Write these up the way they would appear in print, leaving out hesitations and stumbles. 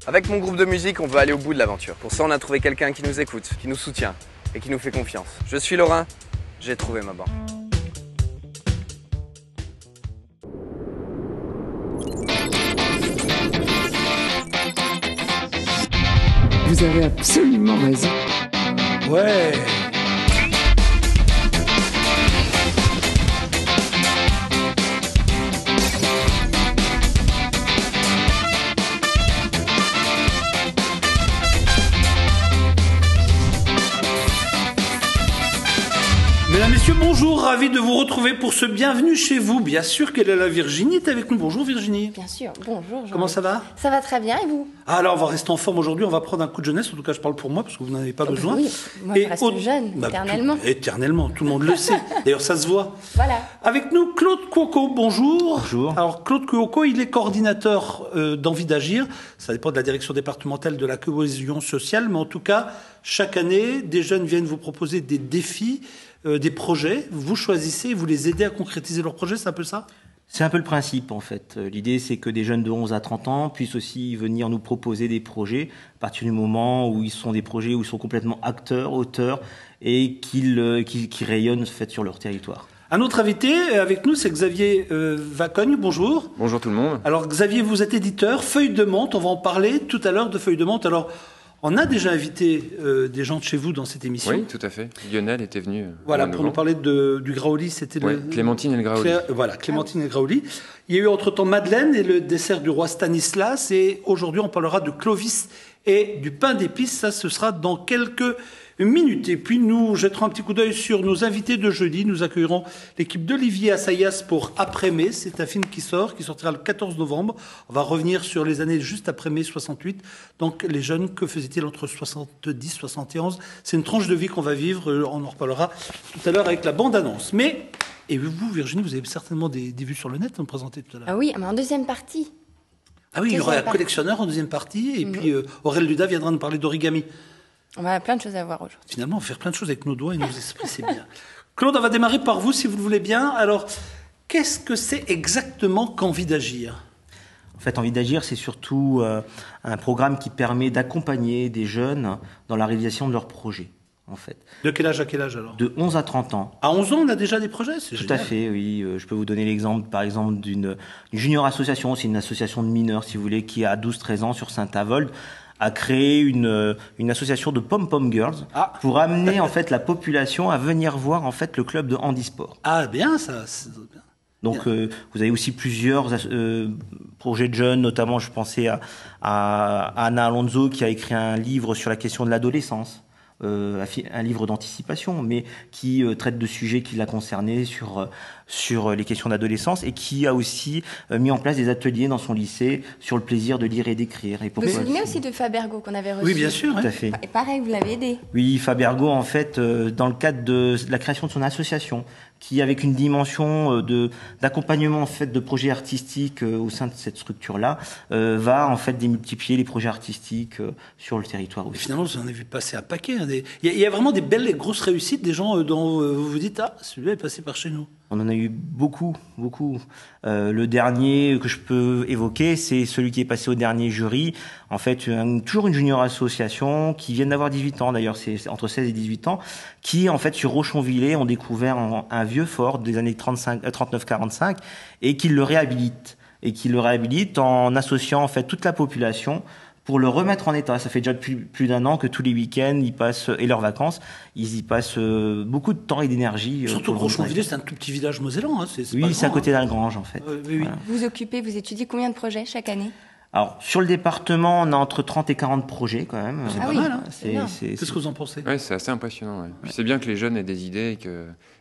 Avec mon groupe de musique, on veut aller au bout de l'aventure. Pour ça, on a trouvé quelqu'un qui nous écoute, qui nous soutient et qui nous fait confiance. Je suis Laurent, j'ai trouvé ma bande. Vous avez absolument raison. Ouais. Mesdames, Messieurs, bonjour, ravi de vous retrouver pour ce Bienvenue chez vous. Bien sûr qu'elle est là, Virginie est avec nous. Bonjour Virginie. Bien sûr, bonjour. Comment ça va? Ça va très bien, et vous? Alors, on va rester en forme aujourd'hui, on va prendre un coup de jeunesse, en tout cas je parle pour moi, parce que vous n'en avez pas besoin. Oui, moi je reste jeune, éternellement. Éternellement, tout le monde le sait. D'ailleurs, ça se voit. Voilà. Avec nous, Claude Cuoco, bonjour. Bonjour. Alors, Claude Cuoco, il est coordinateur d'Envie d'agir. Ça dépend de la direction départementale de la cohésion sociale, mais en tout cas, chaque année, des jeunes viennent vous proposer des défis, des projets. Vous choisissez, vous les aidez à concrétiser leurs projets, c'est un peu ça? C'est un peu le principe, en fait. L'idée, c'est que des jeunes de 11 à 30 ans puissent aussi venir nous proposer des projets à partir du moment où ils sont des projets où ils sont complètement acteurs, auteurs et qui rayonnent, en fait, sur leur territoire. Un autre invité avec nous, c'est Xavier Vacogne. Bonjour. Bonjour tout le monde. Alors, Xavier, vous êtes éditeur, Feuille de Monte. On va en parler tout à l'heure de Feuille de Monte. Alors, on a déjà invité des gens de chez vous dans cette émission. Oui, tout à fait. Lionel était venu. Voilà, pour nous parler du Graoli, c'était Clémentine et le Graoli. Voilà, Clémentine et le Graoli. Il y a eu entre-temps Madeleine et le dessert du roi Stanislas. Et aujourd'hui, on parlera de Clovis et du pain d'épices. Ça, ce sera dans quelques minutes. Et puis, nous jetterons un petit coup d'œil sur nos invités de jeudi. Nous accueillerons l'équipe d'Olivier Assayas pour Après-mai. C'est un film qui sortira le 14 novembre. On va revenir sur les années juste après mai 68. Donc, les jeunes, que faisaient-ils entre 70 et 71? C'est une tranche de vie qu'on va vivre. On en reparlera tout à l'heure avec la bande-annonce. Mais, et vous, Virginie, vous avez certainement des vues sur le net à me présenter tout à l'heure. Ah oui, mais en deuxième partie. Ah oui, il y aura un collectionneur en deuxième partie. Et puis, Aurèle Duda viendra nous parler d'origami. On a plein de choses à voir aujourd'hui. Finalement, on va faire plein de choses avec nos doigts et nos esprits, c'est bien. Claude, on va démarrer par vous, si vous le voulez bien. Alors, qu'est-ce que c'est exactement qu'Envie d'agir? En fait, Envie d'agir, c'est surtout un programme qui permet d'accompagner des jeunes dans la réalisation de leurs projets, en fait. De quel âge à quel âge, alors? De 11 à 30 ans. À 11 ans, on a déjà des projets? C'est Tout génial. à fait, oui. Je peux vous donner l'exemple, par exemple, d'une junior association. C'est une association de mineurs, si vous voulez, qui a 12-13 ans sur Saint-Avold, a créé une association de Pom-Pom Girls pour amener en fait la population à venir voir en fait le club de handisport. Ah bien ça. C'est bien. Donc vous avez aussi plusieurs projets de jeunes, notamment je pensais à Anna Alonso qui a écrit un livre sur la question de l'adolescence. Un livre d'anticipation, mais qui traite de sujets qui l'a concerné sur les questions d'adolescence et qui a aussi mis en place des ateliers dans son lycée sur le plaisir de lire et d'écrire. Vous vous souvenez aussi de Fabergo qu'on avait reçu? Oui, bien sûr. Tout à fait. Et pareil, vous l'avez aidé. Oui, Fabergo, en fait, dans le cadre de la création de son association, qui avec une dimension d'accompagnement en fait de projets artistiques au sein de cette structure-là, va en fait démultiplier les projets artistiques sur le territoire aussi. Et finalement, vous en avez vu passer un paquet. Hein, il y a vraiment des belles et grosses réussites, des gens dont vous vous dites ah celui-là est passé par chez nous. On en a eu beaucoup. Le dernier que je peux évoquer, c'est celui qui est passé au dernier jury. En fait, toujours une junior association qui vient d'avoir 18 ans, d'ailleurs, c'est entre 16 et 18 ans, qui, en fait, sur Rochonvillers, ont découvert un vieux fort des années 39-45 et qui le réhabilite. En associant, en fait, toute la population pour le remettre en état. Ça fait déjà plus d'un an que tous les week-ends, ils passent, et leurs vacances, ils y passent beaucoup de temps et d'énergie. Surtout que Rochonvillers, c'est un tout petit village mosellan. Hein, oui, c'est à côté d'Algrange, en fait. Oui. Voilà. Vous étudiez combien de projets chaque année? Alors, sur le département, on a entre 30 et 40 projets, quand même. C'est pas mal, hein. Qu'est-ce que vous en pensez? Oui, c'est assez impressionnant. Ouais. Puis c'est bien que les jeunes aient des idées et qu'il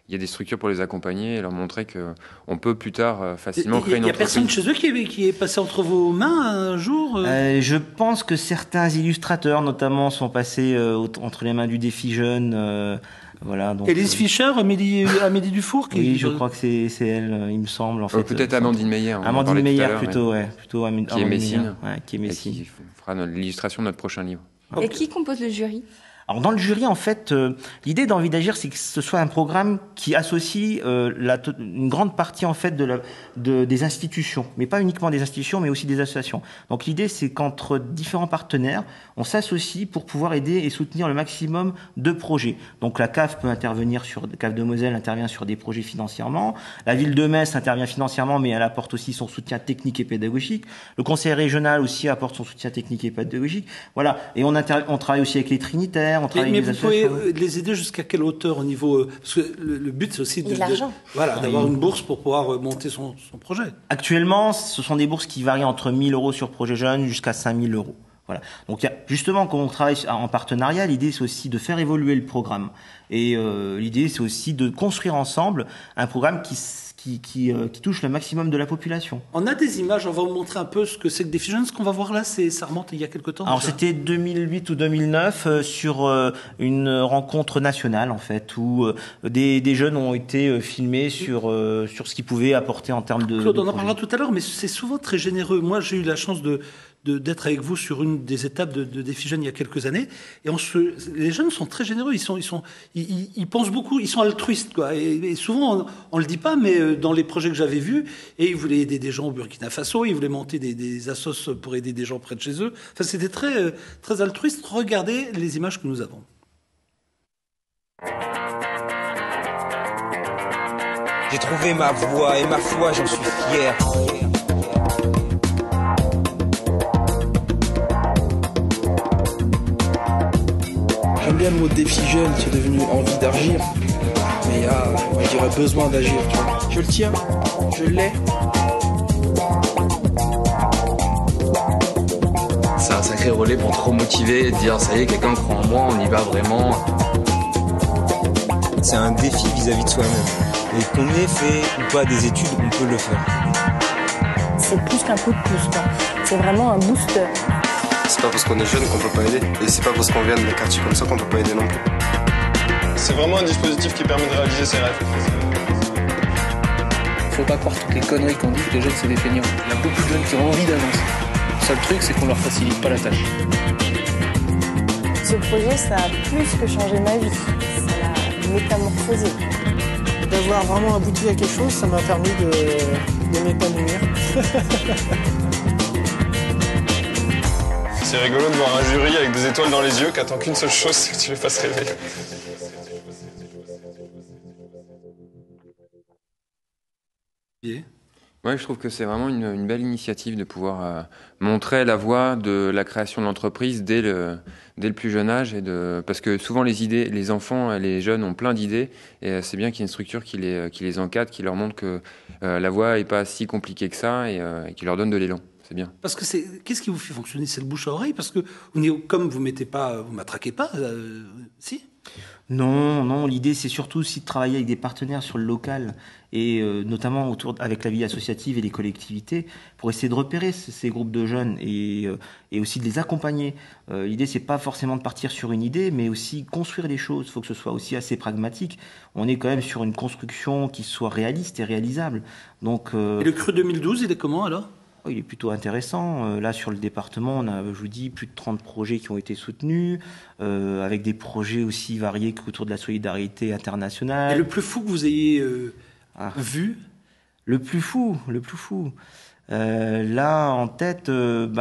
y ait des structures pour les accompagner et leur montrer qu'on peut plus tard facilement créer une entreprise. Il n'y a personne chez eux qui est passé entre vos mains un jour Je pense que certains illustrateurs, notamment, sont passés entre les mains du défi jeune. Voilà, donc, Élise Fischer, Amélie Dufour oui, je crois que c'est elle, il me semble. En fait, peut-être Amandine Meyer. Amandine Meyer, plutôt. Qui est Messine. Qui est Messine. Et qui fera l'illustration de notre prochain livre. Et qui compose le jury? Alors dans le jury, en fait, l'idée d'Envie d'agir, c'est que ce soit un programme qui associe une grande partie en fait des institutions, mais pas uniquement des institutions, mais aussi des associations. Donc l'idée, c'est qu'entre différents partenaires, on s'associe pour pouvoir aider et soutenir le maximum de projets. Donc la CAF peut intervenir CAF de Moselle intervient sur des projets financièrement, la ville de Metz intervient financièrement, mais elle apporte aussi son soutien technique et pédagogique. Le conseil régional aussi apporte son soutien technique et pédagogique. Voilà. Et on travaille aussi avec les Trinitaires, on travaille avec les associations. Vous pouvez les aider jusqu'à quelle hauteur au niveau, parce que le but c'est aussi d'avoir une bourse pour pouvoir monter son projet. Actuellement, ce sont des bourses qui varient entre 1 000 € sur projet jeune jusqu'à 5 000 €. Voilà. Donc justement, quand on travaille en partenariat, l'idée c'est aussi de faire évoluer le programme. Et l'idée c'est aussi de construire ensemble un programme qui touche le maximum de la population. On a des images, on va vous montrer un peu ce que c'est que Defigen. Ce qu'on va voir là, ça remonte il y a quelque temps. Alors c'était 2008 ou 2009 sur une rencontre nationale en fait, où des jeunes ont été filmés sur ce qu'ils pouvaient apporter en termes de... Claude, on en parlera tout à l'heure, mais c'est souvent très généreux. Moi, j'ai eu la chance d'être avec vous sur une des étapes de Defigen il y a quelques années, et les jeunes sont très généreux, ils pensent beaucoup, ils sont altruistes, quoi. Et souvent on le dit pas, mais dans les projets que j'avais vus, et ils voulaient aider des gens au Burkina Faso, ils voulaient monter des assos pour aider des gens près de chez eux. Enfin, c'était très très altruiste. Regardez les images que nous avons. J'ai trouvé ma voie et ma foi, j'en suis fier. J'aime bien le mot défi jeune, c'est devenu envie d'agir. Mais il y a, je dirais, besoin d'agir, tu vois. Je le tiens, je l'ai. C'est un sacré relais pour te remotiver et te dire ça y est, quelqu'un croit en moi, on y va vraiment. C'est un défi vis-à-vis de soi-même. Et qu'on ait fait ou pas des études, on peut le faire. C'est plus qu'un coup de pouce, quoi. C'est vraiment un booster. C'est pas parce qu'on est jeune qu'on peut pas aider. Et c'est pas parce qu'on vient de quartiers comme ça qu'on peut pas aider non plus. C'est vraiment un dispositif qui permet de réaliser ses rêves. Faut pas croire toutes les conneries qu'on dit que les jeunes c'est des feignants. Il y a beaucoup de jeunes qui ont envie d'avancer. Le seul truc, c'est qu'on leur facilite pas la tâche. Ce projet, ça a plus que changé ma vie. Ça l'a métamorphosé. D'avoir vraiment abouti à quelque chose, ça m'a permis de m'épanouir. C'est rigolo de voir un jury avec des étoiles dans les yeux qui attend qu'une seule chose, c'est que tu les fasses rêver. Ouais, je trouve que c'est vraiment une belle initiative de pouvoir montrer la voie de la création de l'entreprise dès le plus jeune âge, parce que souvent les enfants et les jeunes ont plein d'idées, et c'est bien qu'il y ait une structure qui les encadre, qui leur montre que la voie est pas si compliquée que ça, et qui leur donne de l'élan. C'est bien. Parce que qu'est-ce qui vous fait fonctionner? C'est le bouche à oreille? Parce que comme vous matraquez pas, si? Non, l'idée c'est surtout aussi de travailler avec des partenaires sur le local, et notamment avec la vie associative et les collectivités, pour essayer de repérer ces groupes de jeunes et aussi de les accompagner. L'idée c'est pas forcément de partir sur une idée, mais aussi construire des choses. Il faut que ce soit aussi assez pragmatique. On est quand même sur une construction qui soit réaliste et réalisable. Donc, et le Cru 2012, il est comment alors? Il est plutôt intéressant. Là, sur le département, on a, je vous dis, plus de 30 projets qui ont été soutenus, avec des projets aussi variés qu'autour de la solidarité internationale. Et le plus fou que vous ayez vu? Le plus fou. Là, en tête, il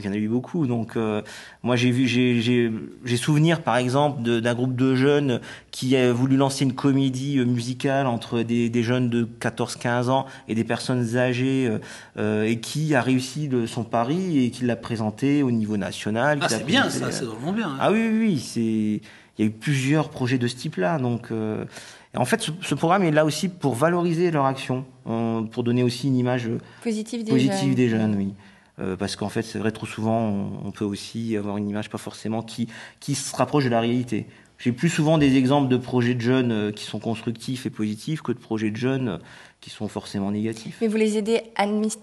y en a eu beaucoup. Donc, moi, j'ai souvenir, par exemple, d'un groupe de jeunes qui a voulu lancer une comédie musicale entre des jeunes de 14-15 ans et des personnes âgées, et qui a réussi son pari et qui l'a présenté au niveau national. Ah, c'est bien, ça, c'est vraiment bien. Hein. Ah oui, il y a eu plusieurs projets de ce type-là. Donc, en fait, ce programme est là aussi pour valoriser leur action, pour donner aussi une image positive des jeunes, oui. Parce qu'en fait, c'est vrai, trop souvent, on peut aussi avoir une image pas forcément qui se rapproche de la réalité. J'ai plus souvent des exemples de projets de jeunes qui sont constructifs et positifs que de projets de jeunes qui sont forcément négatifs. Mais vous les aidez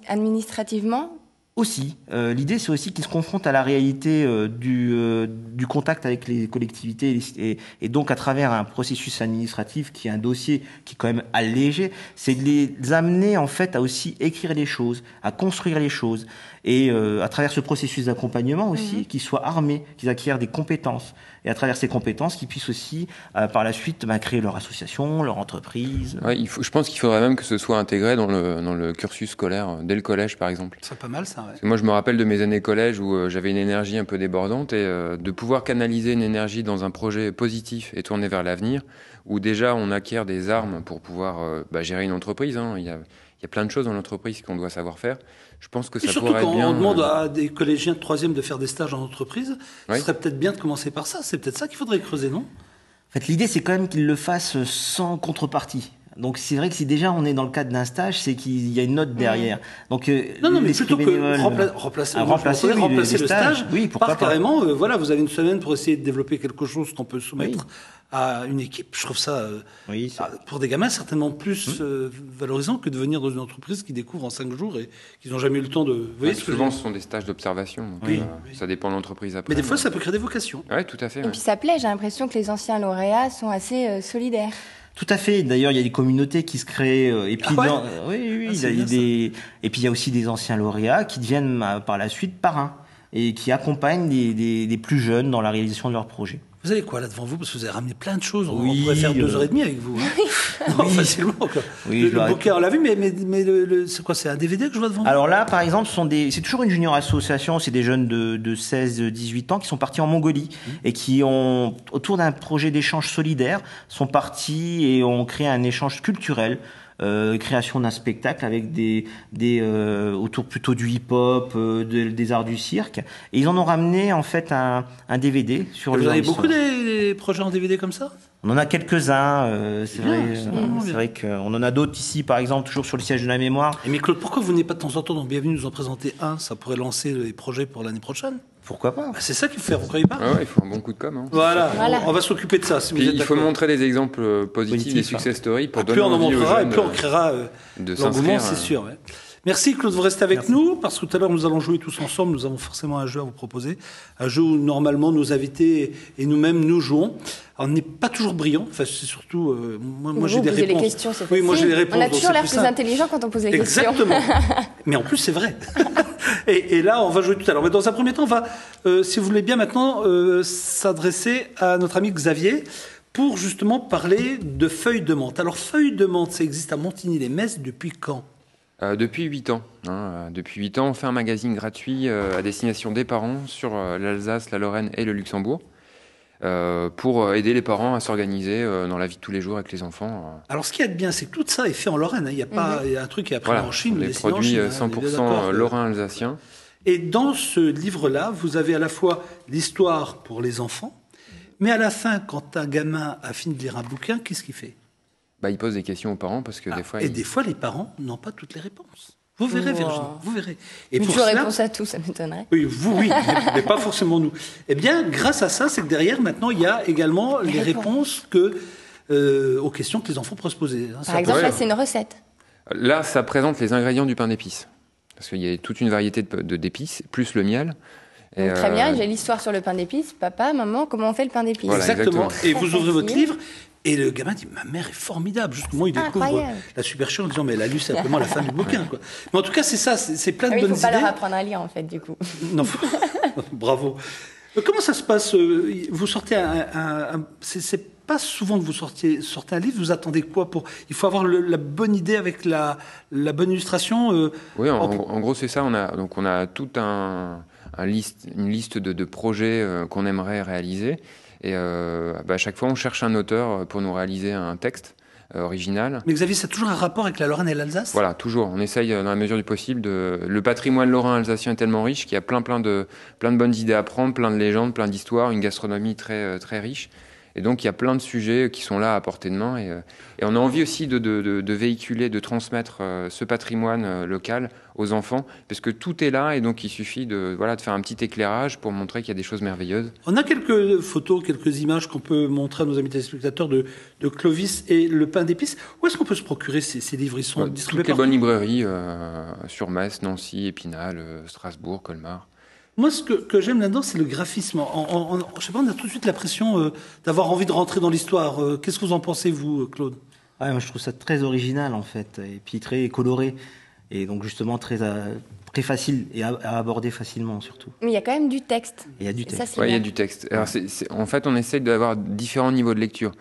administrativement ? Aussi. L'idée, c'est aussi qu'ils se confrontent à la réalité du contact avec les collectivités et donc à travers un processus administratif qui est un dossier qui est quand même allégé, c'est de les amener en fait à aussi écrire les choses, à construire les choses et à travers ce processus d'accompagnement aussi, qu'ils soient armés, qu'ils acquièrent des compétences, et à travers ces compétences, qu'ils puissent aussi par la suite créer leur association, leur entreprise. Ouais, je pense qu'il faudrait même que ce soit intégré dans le cursus scolaire, dès le collège par exemple. C'est pas mal ça, ouais. Parce que moi je me rappelle de mes années collège où j'avais une énergie un peu débordante et de pouvoir canaliser une énergie dans un projet positif et tourné vers l'avenir, où déjà on acquiert des armes pour pouvoir gérer une entreprise. Il y a plein de choses dans l'entreprise qu'on doit savoir faire. Je pense que ça pourrait être bien. Surtout quand on demande à des collégiens de 3e de faire des stages en entreprise, ce serait peut-être bien de commencer par ça. C'est peut-être ça qu'il faudrait creuser, non? En fait, l'idée, c'est quand même qu'ils le fassent sans contrepartie. Donc, c'est vrai que si déjà on est dans le cadre d'un stage, c'est qu'il y a une note derrière. Donc, non, mais plutôt que remplacer le stage, par carrément, voilà, vous avez une semaine pour essayer de développer quelque chose qu'on peut soumettre à une équipe. Je trouve ça, pour des gamins, certainement plus valorisant que de venir dans une entreprise qui découvre en 5 jours et qu'ils n'ont jamais eu le temps de... Vous voyez souvent, ce sont des stages d'observation. Ça dépend de l'entreprise après. Mais des fois, ça peut créer des vocations. Oui, tout à fait. Et puis ça plaît, j'ai l'impression que les anciens lauréats sont assez solidaires. Tout à fait. D'ailleurs, il y a des communautés qui se créent. Et puis, et puis il y a aussi des anciens lauréats qui deviennent par la suite parrains et qui accompagnent des plus jeunes dans la réalisation de leurs projets. Vous avez quoi là devant vous? Parce que vous avez ramené plein de choses. On pourrait faire 2h30 avec vous. Non, facilement. Le bouquin, on l'a vu, mais c'est quoi? C'est un DVD que je vois devant vous? Alors là, par exemple, c'est toujours une junior association. C'est des jeunes de 16-18 ans qui sont partis en Mongolie et qui ont, autour d'un projet d'échange solidaire, sont partis et ont créé un échange culturel. Création d'un spectacle avec autour plutôt du hip-hop, des arts du cirque, et ils en ont ramené en fait un DVD sur. Vous avez beaucoup des projets en DVD comme ça? On en a quelques-uns, c'est vrai qu'on en a d'autres ici, par exemple, toujours sur le siège de la mémoire. Mais Claude, pourquoi vous n'êtes pas de temps en temps dans Bienvenue nous en présenter un? Ça pourrait lancer les projets pour l'année prochaine. Pourquoi pas? C'est ça qu'il faut faire, vous croyez pas? Il faut un bon coup de com'. Voilà. On va s'occuper de ça. Si il faut montrer des exemples positifs, des success stories pour donner envie aux jeunes. Plus on créera l'engouement, c'est sûr. Ouais. Merci Claude, vous restez avec nous, parce que tout à l'heure nous allons jouer tous ensemble, nous avons forcément un jeu à vous proposer, un jeu où normalement nos invités et nous-mêmes nous jouons. Alors, on n'est pas toujours brillant, enfin c'est surtout moi j'ai des réponses. Les questions, c'est moi j'ai des réponses. On a toujours l'air plus intelligent quand on pose les questions. Exactement. Mais en plus c'est vrai. et là on va jouer tout à l'heure. Mais dans un premier temps, on va, si vous voulez bien maintenant, s'adresser à notre ami Xavier pour justement parler de feuilles de menthe. Alors feuilles de menthe, ça existe à Montigny-les-Metz depuis quand? Depuis 8 ans. Depuis 8 ans, on fait un magazine gratuit à destination des parents sur l'Alsace, la Lorraine et le Luxembourg pour aider les parents à s'organiser dans la vie de tous les jours avec les enfants. Alors ce qui est bien, c'est que tout ça est fait en Lorraine. Il n'y a pas un truc qui est appris en Chine. Les produits 100% lorrain-alsaciens. Et dans ce livre-là, vous avez à la fois l'histoire pour les enfants, mais à la fin, quand un gamin a fini de lire un bouquin, qu'est-ce qu'il fait? Il pose des questions aux parents parce que des fois... des fois, les parents n'ont pas toutes les réponses. Vous verrez, Virginie, vous verrez. Et pour cela, réponse à tout, ça m'étonnerait. Oui, oui, mais pas forcément nous. Eh bien, grâce à ça, c'est que derrière, maintenant, il y a également les réponses aux questions que les enfants pourraient se poser. Par exemple, là, c'est une recette. Là, ça présente les ingrédients du pain d'épices. Parce qu'il y a toute une variété d'épices, plus le miel. Donc, très bien, j'ai l'histoire sur le pain d'épices. Papa, maman, comment on fait le pain d'épices? Voilà, exactement. Et vous ouvrez votre livre... Et le gamin dit, ma mère est formidable. Justement, il découvre la supercherie en disant, mais elle a lu simplement la fin du bouquin, quoi. Mais en tout cas, c'est ça, c'est plein de bonnes idées. Il ne faut pas leur apprendre à lire, en fait, du coup. Non, bravo. Comment ça se passe? Vous sortez c'est pas souvent que vous sortez un livre, vous attendez quoi pour... Il faut avoir la bonne idée avec la bonne illustration Oui, en gros, c'est ça. On a toute une liste de projets qu'on aimerait réaliser. Et à chaque fois, on cherche un auteur pour nous réaliser un texte original. Mais Xavier, c'est toujours un rapport avec la Lorraine et l'Alsace? Voilà, toujours. On essaye, dans la mesure du possible, le patrimoine lorrain-alsacien est tellement riche qu'il y a plein de bonnes idées à prendre, plein de légendes, plein d'histoires, une gastronomie très, très riche. Et donc, il y a plein de sujets qui sont là à portée de main. Et on a envie aussi de véhiculer, de transmettre ce patrimoine local aux enfants, parce que tout est là, et donc il suffit de faire un petit éclairage pour montrer qu'il y a des choses merveilleuses. On a quelques photos, quelques images qu'on peut montrer à nos amis téléspectateurs de Clovis et le pain d'épices. Où est-ce qu'on peut se procurer ces livres? Ils sont distribués toutes les bonnes librairies, sur Metz, Nancy, Épinal, Strasbourg, Colmar. Moi, ce que j'aime là-dedans, c'est le graphisme. Je sais pas, on a tout de suite l'impression d'avoir envie de rentrer dans l'histoire. Qu'est-ce que vous en pensez, vous, Claude? Moi, je trouve ça très original, en fait, et puis très coloré. Et donc, justement, très très facile et à aborder facilement surtout. Mais il y a quand même du texte. Il y a du texte. Ça, il y a du texte. Alors, en fait, on essaie d'avoir différents niveaux de lecture.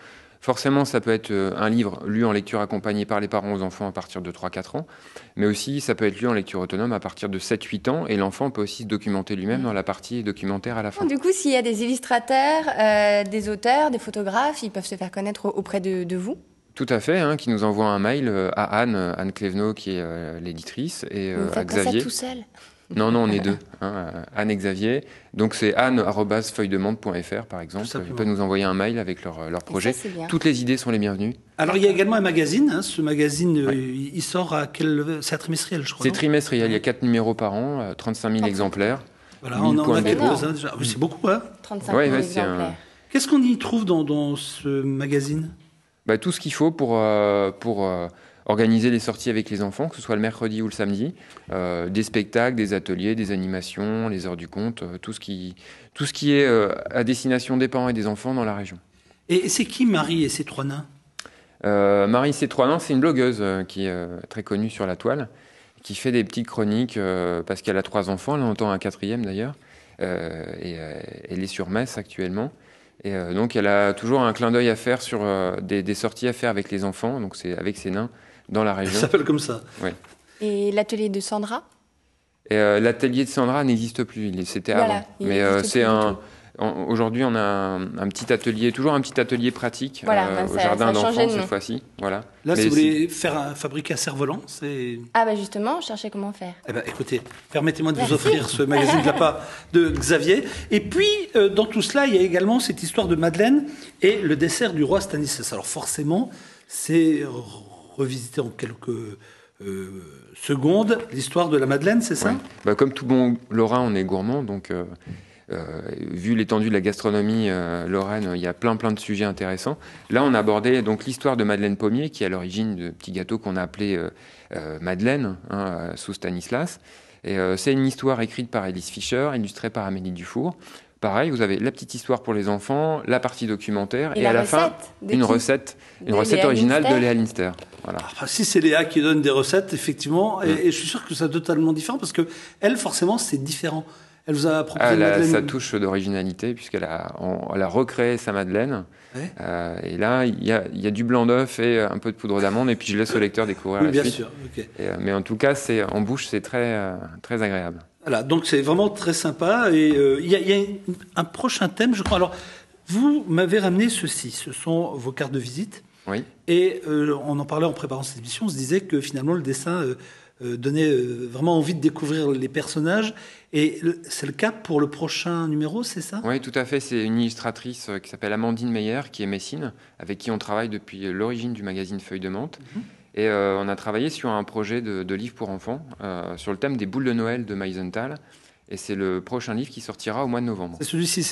Forcément, ça peut être un livre lu en lecture accompagné par les parents aux enfants à partir de 3-4 ans, mais aussi ça peut être lu en lecture autonome à partir de 7-8 ans, et l'enfant peut aussi se documenter lui-même dans la partie documentaire à la fin. Du coup, s'il y a des illustrateurs, des auteurs, des photographes, ils peuvent se faire connaître auprès de vous? Tout à fait, qui nous envoie un mail à Anne Clévenot, qui est l'éditrice, et à Xavier. Pas ça tout seul? Non, on est deux, Anne et Xavier. Donc c'est anne@feuilledemonde.fr par exemple. Ils peuvent nous envoyer un mail avec leur projet. Ça, toutes les idées sont les bienvenues. Alors il y a également un magazine. Ce magazine, il sort à c'est à trimestriel, je crois. C'est trimestriel. Il y a 4 numéros par an, 35 000 exemplaires. Voilà, on en a quelques-uns déjà. C'est beaucoup, hein. 35 000 exemplaires. Qu'est-ce qu'on y trouve dans ce magazine? Tout ce qu'il faut pour organiser les sorties avec les enfants, que ce soit le mercredi ou le samedi, des spectacles, des ateliers, des animations, les heures du conte, tout ce qui est à destination des parents et des enfants dans la région. Et c'est qui Marie et ses 3 nains? Marie et ses 3 nains, c'est une blogueuse qui est très connue sur la toile, qui fait des petites chroniques parce qu'elle a 3 enfants, elle en entend un 4e d'ailleurs, et elle est sur Metz actuellement. Et donc elle a toujours un clin d'œil à faire sur des sorties à faire avec les enfants, donc c'est avec ses nains dans la région. Ça s'appelle comme ça. Oui. Et l'atelier de Sandra? L'atelier de Sandra n'existe plus, c'était avant. Mais c'est aujourd'hui on a un petit atelier, toujours un petit atelier pratique au jardin d'enfants cette fois-ci. Voilà. Là, si vous voulez fabriquer un cerf-volant, c'est... Ah justement, je cherchais comment faire. Écoutez, permettez-moi de vous offrir ce magazine de la part de Xavier. Et puis, dans tout cela, il y a également cette histoire de Madeleine et le dessert du roi Stanislas. Alors forcément, c'est revisiter en quelques secondes l'histoire de la Madeleine, c'est ça? Comme tout bon Lorrain, on est gourmand, donc... vu l'étendue de la gastronomie lorraine, il y a plein de sujets intéressants. Là, on a abordé donc l'histoire de Madeleine Pommier, qui est à l'origine de petits gâteaux qu'on a appelés Madeleine, sous Stanislas. Et c'est une histoire écrite par Elise Fischer, illustrée par Amélie Dufour. Pareil, vous avez la petite histoire pour les enfants, la partie documentaire, et à la fin, une recette originale de Léa Linster. Voilà. Si c'est Léa qui donne des recettes, effectivement, et je suis sûr que c'est totalement différent, parce que elle, forcément, c'est différent. Elle vous a proposé elle a sa touche d'originalité puisqu'elle a recréé sa Madeleine. Ouais. Et là, il y a du blanc d'œuf et un peu de poudre d'amande. Et puis je laisse au lecteur découvrir la suite. Bien sûr. Okay. Mais en tout cas, en bouche, c'est très agréable. Voilà, donc c'est vraiment très sympa. Et il y a un prochain thème, je crois. Alors, vous m'avez ramené ceci. Ce sont vos cartes de visite. Oui. Et on en parlait en préparant cette émission. On se disait que finalement, le dessin donnait vraiment envie de découvrir les personnages. Et c'est le cas pour le prochain numéro, c'est ça? Oui, tout à fait. C'est une illustratrice qui s'appelle Amandine Meyer, qui est messine, avec qui on travaille depuis l'origine du magazine Feuille de Menthe. Et on a travaillé sur un projet de livre pour enfants, sur le thème des boules de Noël de Meisenthal. Et c'est le prochain livre qui sortira au mois de novembre. C'est celui-ci,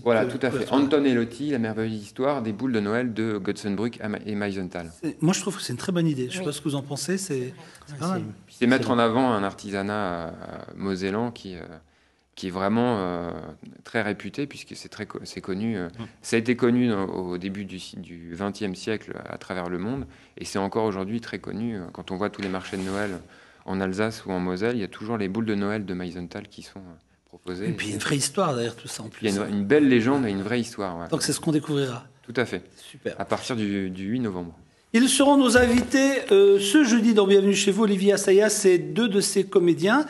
voilà, tout à fait. Anton et Lottie, la merveilleuse histoire des boules de Noël de Götzenbrück et Meisenthal. Moi, je trouve que c'est une très bonne idée. Je ne sais pas ce que vous en pensez. C'est mettre en avant un artisanat mosellan qui est vraiment très réputé, puisque c'est connu. Ça a été connu au début du XXe siècle à travers le monde, et c'est encore aujourd'hui très connu. Quand on voit tous les marchés de Noël en Alsace ou en Moselle, il y a toujours les boules de Noël de Meisenthal qui sont proposées. Et puis il y a une vraie histoire derrière tout ça en plus. Il y a une belle légende et une vraie histoire. Ouais. Donc c'est ce qu'on découvrira. Tout à fait. Super. À partir du 8 novembre. Ils seront nos invités ce jeudi dans Bienvenue chez vous. Olivier Assayas et 2 de ses comédiens,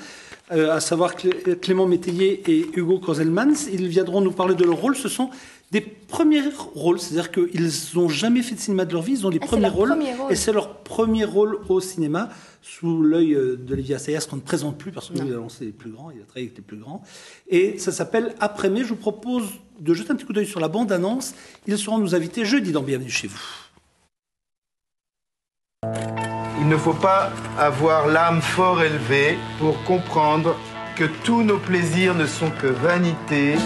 à savoir Clément Métayer et Hugo Kozelmans. Ils viendront nous parler de leur rôle. Ce sont des premiers rôles, c'est-à-dire qu'ils n'ont jamais fait de cinéma de leur vie, ils ont les premiers rôles, et c'est leur premier rôle au cinéma, sous l'œil d'Olivier Assayas, qu'on ne présente plus, parce qu'il a lancé les plus grands, il a travaillé avec les plus grands, et ça s'appelle Après-mai. Je vous propose de jeter un petit coup d'œil sur la bande-annonce. Ils seront nos invités jeudi dans Bienvenue chez vous. Il ne faut pas avoir l'âme fort élevée pour comprendre que tous nos plaisirs ne sont que vanité.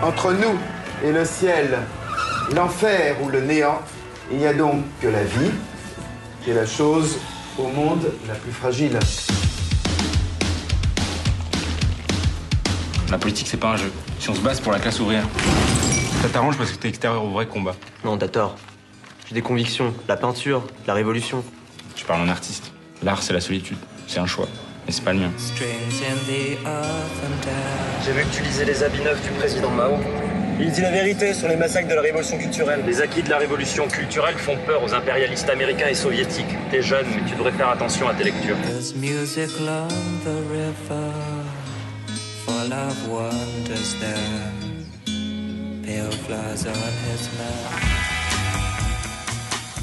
Entre nous et le ciel, l'enfer ou le néant, il n'y a donc que la vie, qui est la chose au monde la plus fragile. La politique, c'est pas un jeu. Si on se base pour la classe ouvrière. Ça t'arrange parce que t'es extérieur au vrai combat. Non, t'as tort. J'ai des convictions. La peinture, la révolution. Je parle en artiste. L'art, c'est la solitude. C'est un choix. Mais c'est pas le mien. J'ai vu que tu lisais les habits neufs du président Mao. Il dit la vérité sur les massacres de la révolution culturelle. Les acquis de la révolution culturelle font peur aux impérialistes américains et soviétiques. T'es jeune, mais tu devrais faire attention à tes lectures.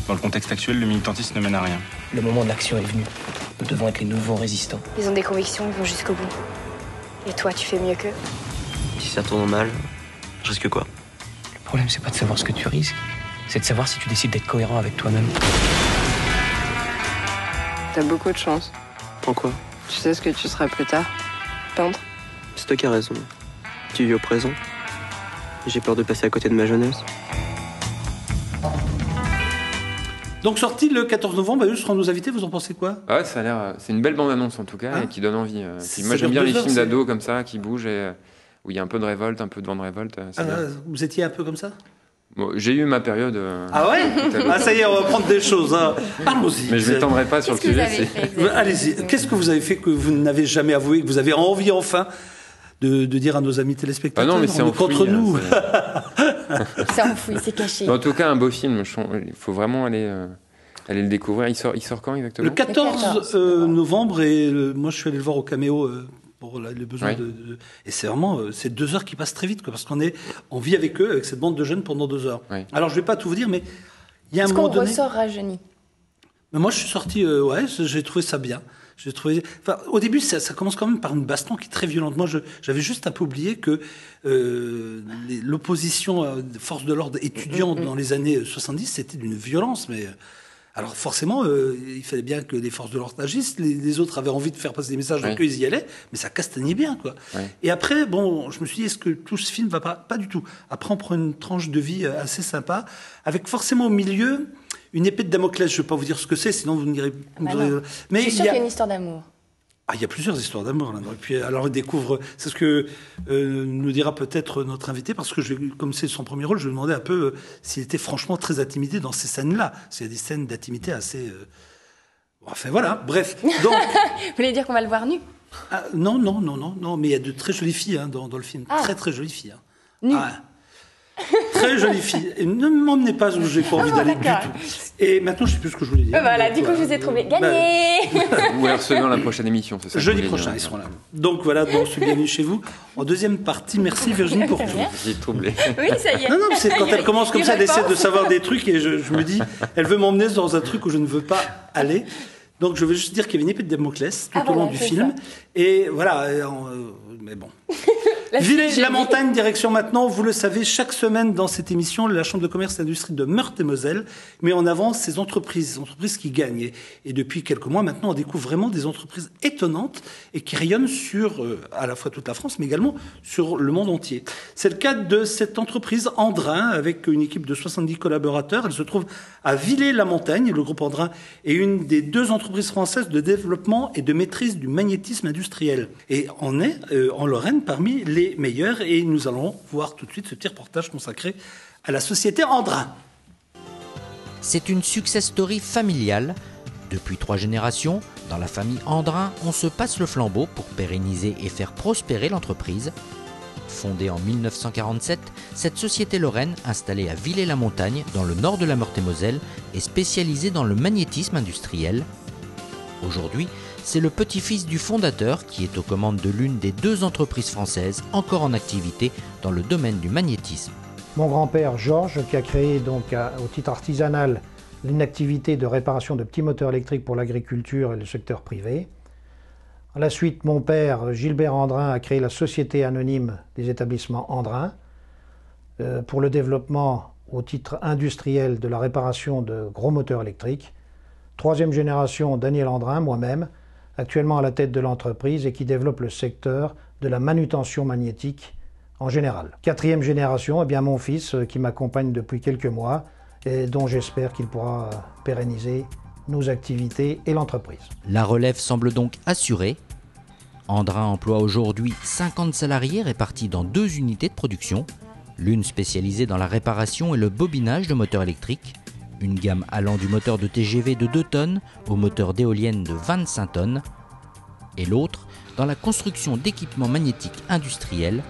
Dans le contexte actuel, le militantisme ne mène à rien. Le moment de l'action est venu. Nous devons être les nouveaux résistants. Ils ont des convictions, ils vont jusqu'au bout. Et toi, tu fais mieux qu'eux. Si ça tourne mal, je risque quoi? Le problème, c'est pas de savoir ce que tu risques, c'est de savoir si tu décides d'être cohérent avec toi-même. T'as beaucoup de chance. Pourquoi? Tu sais ce que tu seras plus tard? Peintre. C'est toi qui as raison. Tu vis au présent. J'ai peur de passer à côté de ma jeunesse. Donc sorti le 14 novembre, eux seront nos invités, vous en pensez quoi? Ah, ça a l'air, c'est une belle bande-annonce en tout cas, et qui donne envie. Puis moi j'aime bien les films d'ados comme ça, qui bougent, et où il y a un peu de révolte, un peu de vent de révolte. Vous étiez un peu comme ça? Bon, j'ai eu ma période. Ah ouais? Ah ça y est, on va prendre des choses. Hein. Parlons-y. Mais je ne m'étendrai pas sur le sujet. Allez-y, qu'est-ce que vous avez fait que vous n'avez jamais avoué, que vous avez envie enfin de dire à nos amis téléspectateurs? Ah non, mais c'est enfoui, contre nous. C'est enfoui, c'est caché. En tout cas, un beau film. Il faut vraiment aller le découvrir. Il sort quand exactement? Le 14 novembre, et moi je suis allé le voir au Caméo pour les besoins et c'est vraiment c'est 2 heures qui passent très vite, quoi, parce on vit avec eux, avec cette bande de jeunes pendant 2 heures. Oui. Alors je vais pas tout vous dire, mais il y a un moment donné. Est-ce qu'on ressort rajeuni? Mais moi je suis sorti, j'ai trouvé ça bien. Au début, ça commence quand même par une baston qui est très violente. Moi, j'avais juste un peu oublié que l'opposition des forces de l'ordre étudiantes dans les années 70, c'était d'une violence. Mais alors forcément, il fallait bien que les forces de l'ordre agissent. Les autres avaient envie de faire passer des messages, donc ils y allaient, mais ça castagnait bien, quoi. Oui. Et après, je me suis dit, est-ce que tout ce film va pas du tout. Après, on prend une tranche de vie assez sympa, avec forcément au milieu une épée de Damoclès. Je ne vais pas vous dire ce que c'est, sinon vous n'irez pas. Mais je suis sûr qu'il y a une histoire d'amour. Ah, il y a plusieurs histoires d'amour là-dedans. Et puis, alors, on découvre. C'est ce que nous dira peut-être notre invité, parce que comme c'est son premier rôle, je lui demandais un peu s'il était franchement très intimidé dans ces scènes-là. Parce qu'il y a des scènes d'intimité assez. Enfin voilà. Bref. Donc. Vous voulez dire qu'on va le voir nu? Non. Mais il y a de très jolies filles dans le film. Très très jolies filles. Nu. Très jolie fille. Et ne m'emmenez pas où j'ai pas envie d'aller du tout. Et maintenant, je sais plus ce que je voulais dire. Voilà, du coup, je vous ai trouvé gagné. Ou alors dans la prochaine émission, c'est ça. Jeudi prochain, ils seront là. Donc voilà, je suis bienvenue chez vous. En deuxième partie, merci Virginie pour tout. J'ai troublé. Oui, ça y est. Non, c'est quand elle commence comme ça, elle essaie de savoir des trucs et je me dis, elle veut m'emmener dans un truc où je ne veux pas aller. Donc je veux juste dire qu'il y avait une épée de Damoclès tout au long du film. Et voilà, mais bon. Villers-la-Montagne, direction maintenant, vous le savez, chaque semaine dans cette émission, la Chambre de commerce et d'industrie de Meurthe-et-Moselle met en avant ces entreprises qui gagnent. Et depuis quelques mois maintenant, on découvre vraiment des entreprises étonnantes et qui rayonnent sur à la fois toute la France, mais également sur le monde entier. C'est le cas de cette entreprise Andrin, avec une équipe de 70 collaborateurs. Elle se trouve à Villers-la-Montagne. Le groupe Andrin est une des 2 entreprises françaises de développement et de maîtrise du magnétisme industriel. Et on est, en Lorraine, parmi les meilleurs, et nous allons voir tout de suite ce petit reportage consacré à la société Andrin. C'est une success story familiale. Depuis 3 générations, dans la famille Andrin, on se passe le flambeau pour pérenniser et faire prospérer l'entreprise. Fondée en 1947, cette société lorraine, installée à Villers-la-Montagne, dans le nord de la Meurthe-et-Moselle, est spécialisée dans le magnétisme industriel. Aujourd'hui, c'est le petit-fils du fondateur qui est aux commandes de l'une des 2 entreprises françaises encore en activité dans le domaine du magnétisme. Mon grand-père Georges, qui a créé donc au titre artisanal une activité de réparation de petits moteurs électriques pour l'agriculture et le secteur privé. À la suite, mon père Gilbert Andrin a créé la Société anonyme des établissements Andrin pour le développement au titre industriel de la réparation de gros moteurs électriques. 3e génération, Daniel Andrin, moi-même, actuellement à la tête de l'entreprise et qui développe le secteur de la manutention magnétique en général. 4e génération, mon fils qui m'accompagne depuis quelques mois et dont j'espère qu'il pourra pérenniser nos activités et l'entreprise. La relève semble donc assurée. Andrin emploie aujourd'hui 50 salariés répartis dans 2 unités de production, l'une spécialisée dans la réparation et le bobinage de moteurs électriques, Une gamme allant du moteur de TGV de 2 tonnes au moteur d'éolienne de 25 tonnes. Et l'autre dans la construction d'équipements magnétiques industriels.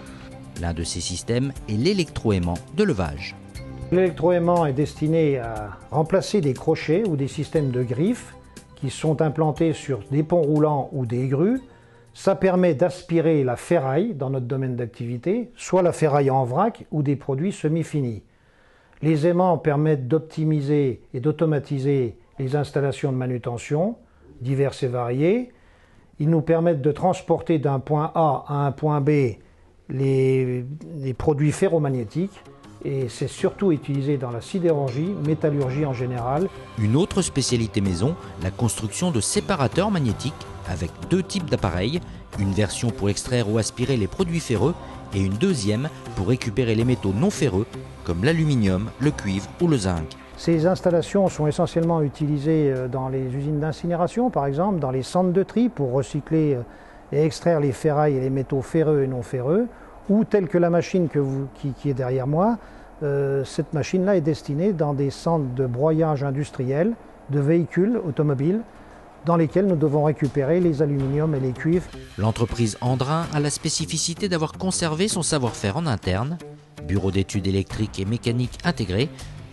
L'un de ces systèmes est l'électroaimant de levage. L'électroaimant est destiné à remplacer des crochets ou des systèmes de griffes qui sont implantés sur des ponts roulants ou des grues. Ça permet d'aspirer la ferraille dans notre domaine d'activité, soit la ferraille en vrac ou des produits semi-finis. Les aimants permettent d'optimiser et d'automatiser les installations de manutention, diverses et variées. Ils nous permettent de transporter d'un point A à un point B les produits ferromagnétiques. Et c'est surtout utilisé dans la sidérurgie, métallurgie en général. Une autre spécialité maison, la construction de séparateurs magnétiques avec 2 types d'appareils, une version pour extraire ou aspirer les produits ferreux et une deuxième pour récupérer les métaux non ferreux comme l'aluminium, le cuivre ou le zinc. Ces installations sont essentiellement utilisées dans les usines d'incinération, par exemple, dans les centres de tri pour recycler et extraire les ferrailles et les métaux ferreux et non ferreux, ou telle que la machine qui est derrière moi. Cette machine-là est destinée dans des centres de broyage industriel de véhicules automobiles dans lesquels nous devons récupérer les aluminiums et les cuivres. L'entreprise Andrin a la spécificité d'avoir conservé son savoir-faire en interne, bureau d'études électriques et mécaniques intégrés,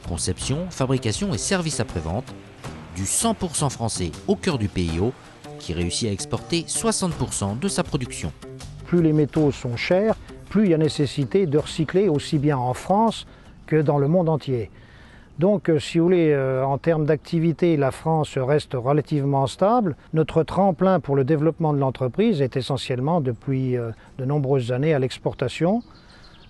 conception, fabrication et service après-vente, du 100% français au cœur du PIO, qui réussit à exporter 60% de sa production. Plus les métaux sont chers, plus il y a nécessité de recycler aussi bien en France que dans le monde entier. Donc, si vous voulez, en termes d'activité, la France reste relativement stable. Notre tremplin pour le développement de l'entreprise est essentiellement, depuis de nombreuses années, à l'exportation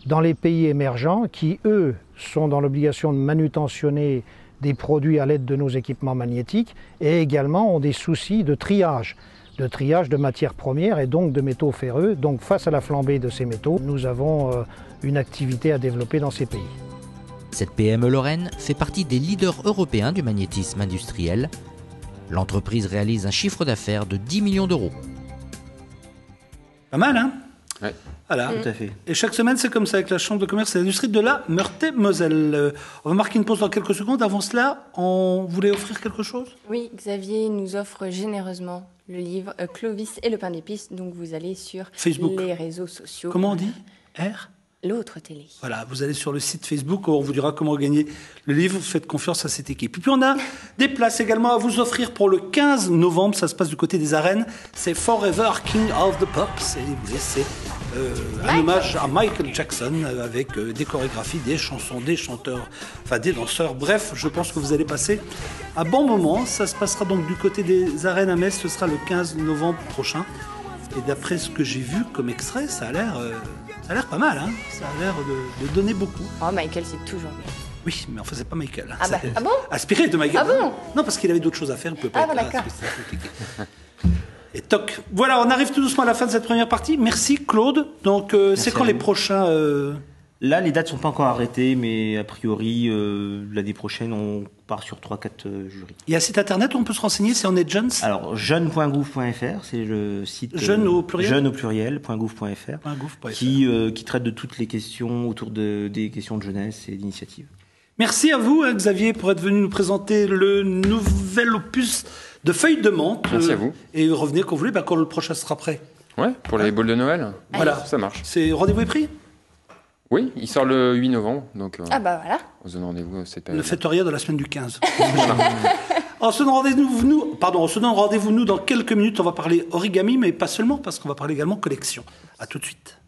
dans les pays émergents qui, eux, sont dans l'obligation de manutentionner des produits à l'aide de nos équipements magnétiques et également ont des soucis de triage de matières premières et donc de métaux ferreux. Donc, face à la flambée de ces métaux, nous avons une activité à développer dans ces pays. Cette PME lorraine fait partie des leaders européens du magnétisme industriel. L'entreprise réalise un chiffre d'affaires de 10 millions d'euros. Pas mal, hein? Oui. Voilà. Tout à fait. Et chaque semaine, c'est comme ça avec la Chambre de commerce et d'industrie de la Meurthe-et-Moselle. On va marquer une pause dans quelques secondes. Avant cela, on voulait offrir quelque chose? Oui, Xavier nous offre généreusement le livre Clovis et le pain d'épices. Donc vous allez sur Facebook. Les réseaux sociaux. Comment on dit? R? L'autre télé. Voilà, vous allez sur le site Facebook, on vous dira comment gagner le livre. Faites confiance à cette équipe. Et puis on a des places également à vous offrir pour le 15 novembre. Ça se passe du côté des arènes. C'est Forever King of the Pop. C'est un hommage à Michael Jackson avec des chorégraphies, des chansons, des chanteurs, enfin des danseurs. Bref, je pense que vous allez passer un bon moment. Ça se passera donc du côté des arènes à Metz. Ce sera le 15 novembre prochain. Et d'après ce que j'ai vu comme extrait, ça a l'air pas mal, hein. Ça a l'air de donner beaucoup. Oh, Michael, c'est toujours bien. Oui, mais enfin, c'est pas Michael. Ah, ah bon? Inspiré de Michael. Ah bon? Non, parce qu'il avait d'autres choses à faire, il peut pas être là, parce que c'est compliqué. Et toc. Voilà, on arrive tout doucement à la fin de cette première partie. Merci, Claude. Donc, c'est quand les prochains... Là, les dates sont pas encore arrêtées, mais a priori, l'année prochaine, on part sur 3-4 jurys. Il y a un site internet où on peut se renseigner si on est jeunes? Alors, jeune.gouv.fr, c'est le site jeune au pluriel, jeune.gouv.fr, qui traite de toutes les questions autour des questions de jeunesse et d'initiative. Merci à vous, Xavier, pour être venu nous présenter le nouvel opus de Feuilles de menthe. Merci à vous. Et revenez quand vous voulez, quand le prochain sera prêt. Ouais, pour les boules de Noël. Voilà. Ça marche. Rendez-vous est pris? Oui, il sort le 8 novembre, donc voilà. on se donne rendez-vous à cette période. Ne faites rien de la semaine du 15. On se donne rendez-vous, nous, dans quelques minutes. On va parler origami, mais pas seulement, parce qu'on va parler également collection. À tout de suite.